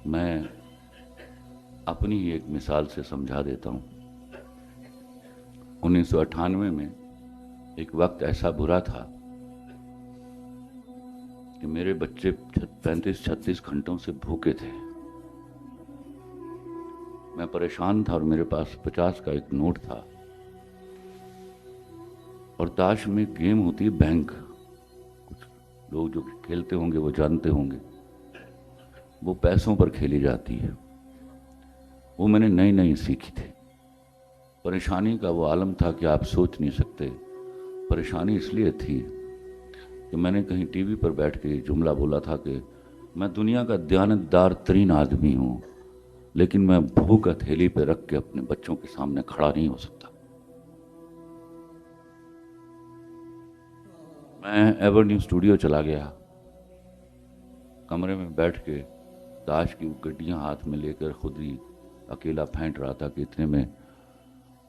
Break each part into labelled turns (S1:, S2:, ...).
S1: میں اپنی ہی ایک مثال سے سمجھا دیتا ہوں۔ 1998 میں ایک وقت ایسا برا تھا کہ میرے بچے 35-36 گھنٹوں سے بھوکے تھے۔ میں پریشان تھا اور میرے پاس 50 کا ایک نوٹ تھا، اور تاش میں گیم ہوتی ہے بینک، کچھ لوگ جو کھیلتے ہوں گے وہ جانتے ہوں گے، وہ پیسوں پر کھیلی جاتی ہے۔ وہ میں نے نئی نئی سیکھی تھی۔ پریشانی کا وہ عالم تھا کہ آپ سوچ نہیں سکتے۔ پریشانی اس لیے تھی کہ میں نے کہیں ٹی وی پر بیٹھ کے یہ جملہ بولا تھا کہ میں دنیا کا دیانتدار ترین آدمی ہوں، لیکن میں بھوک ہتھیلی پہ رکھ کے اپنے بچوں کے سامنے کھڑا نہیں ہو سکتا۔ میں ایورنیو اسٹوڈیو چلا گیا، کمرے میں بیٹھ کے تاش کی گڈیاں ہاتھ میں لے کر خود ہی اکیلا پھینٹ رہا تھا کہ اتنے میں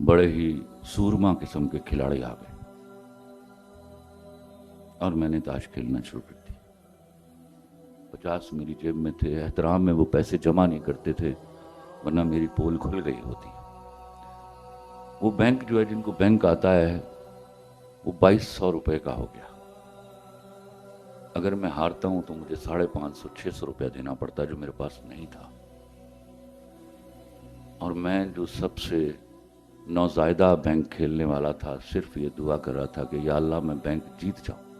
S1: بڑے ہی سورما قسم کے کھلاڑی آ گئے اور میں نے تاش کھیلنا شروع کر دی۔ 50 میری جیب میں تھے۔ احترام میں وہ پیسے جمع نہیں کرتے تھے، ورنہ میری پول کھل گئی ہوتی۔ وہ بینک جو ہے، جن کو بینک آتا ہے، وہ 2200 روپے کا ہو گیا۔ اگر میں ہارتا ہوں تو مجھے 550-600 روپیہ دینا پڑتا، جو میرے پاس نہیں تھا۔ اور میں جو سب سے نوزائیدہ بینک کھیلنے والا تھا، صرف یہ دعا کر رہا تھا کہ یا اللہ میں بینک جیت جاؤں۔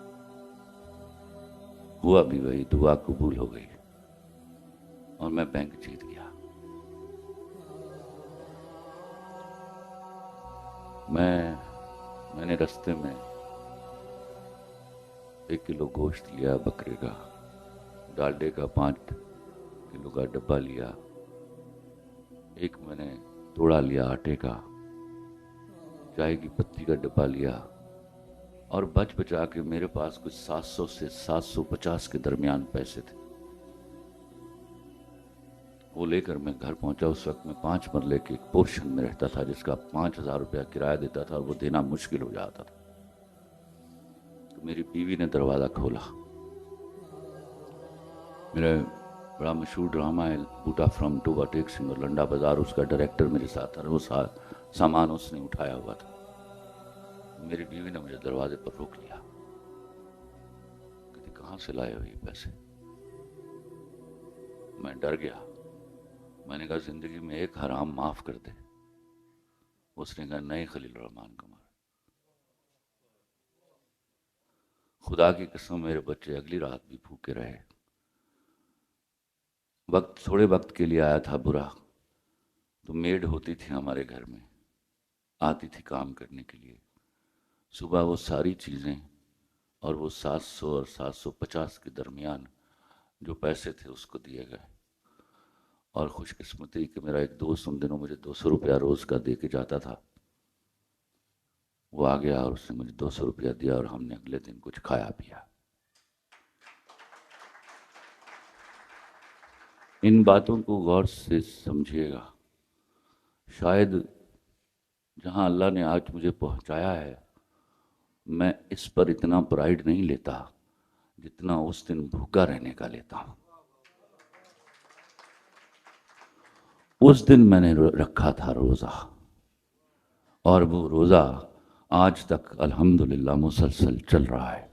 S1: ہوا بھی وہی، دعا قبول ہو گئی اور میں بینک جیت گیا۔ میں نے رستے میں 1 کلو گوشت لیا بکرے کا، ڈالڈے کا 5 کلو کا ڈبہ لیا، ایک میں نے توڑا لیا آٹے کا، چائے کی پتی کا ڈبہ لیا، اور بچ بچا کے میرے پاس کچھ 700 سے 750 کے درمیان پیسے تھے۔ وہ لے کر میں گھر پہنچا۔ اس وقت میں 5 مرلے کے ایک پورشن میں رہتا تھا، جس کا 5000 روپیہ کرایہ دیتا تھا، اور وہ دینا مشکل ہو جاتا تھا۔ تو میری بیوی نے دروازہ کھولا۔ میرا بڑا مشہور ڈرامہ ہے بوٹا فرام ٹوبا ٹیک سنگھ اور لنڈا بازار، اس کا ڈائریکٹر میرے ساتھ تھا، وہ سامان اس نے اٹھایا ہوا تھا۔ میری بیوی نے مجھے دروازے پر روک لیا، کہتی کہاں سے لائے ہو یہ پیسے؟ میں ڈر گیا۔ میں نے کہا زندگی میں ایک حرام معاف کر دے۔ اس نے کہا نہیں خلیل الرحمن کمار، خدا کی قسم میرے بچے اگلی رات بھی بھوکے رہے۔ تھوڑے وقت کے لیے آیا تھا برا، تو میڈ ہوتی تھی ہمارے گھر میں، آتی تھی کام کرنے کے لیے۔ صبح وہ ساری چیزیں اور وہ 700 اور 750 کے درمیان جو پیسے تھے اس کو دیے گئے۔ اور خوش قسمتی کہ میرا ایک دوست ان دنوں مجھے 200 روپیہ روز کا دے کے جاتا تھا، وہ آ گیا اور اس نے مجھے 200 روپیہ دیا، اور ہم نے اگلے دن کچھ کھایا پیا۔ ان باتوں کو غور سے سمجھیے گا۔ شاید جہاں اللہ نے آج مجھے پہنچایا ہے، میں اس پر اتنا پرائیڈ نہیں لیتا جتنا اس دن بھوکا رہنے کا لیتا ہوں۔ اس دن میں نے رکھا تھا روزہ، اور وہ روزہ آج تک الحمدللہ مسلسل چل رہا ہے۔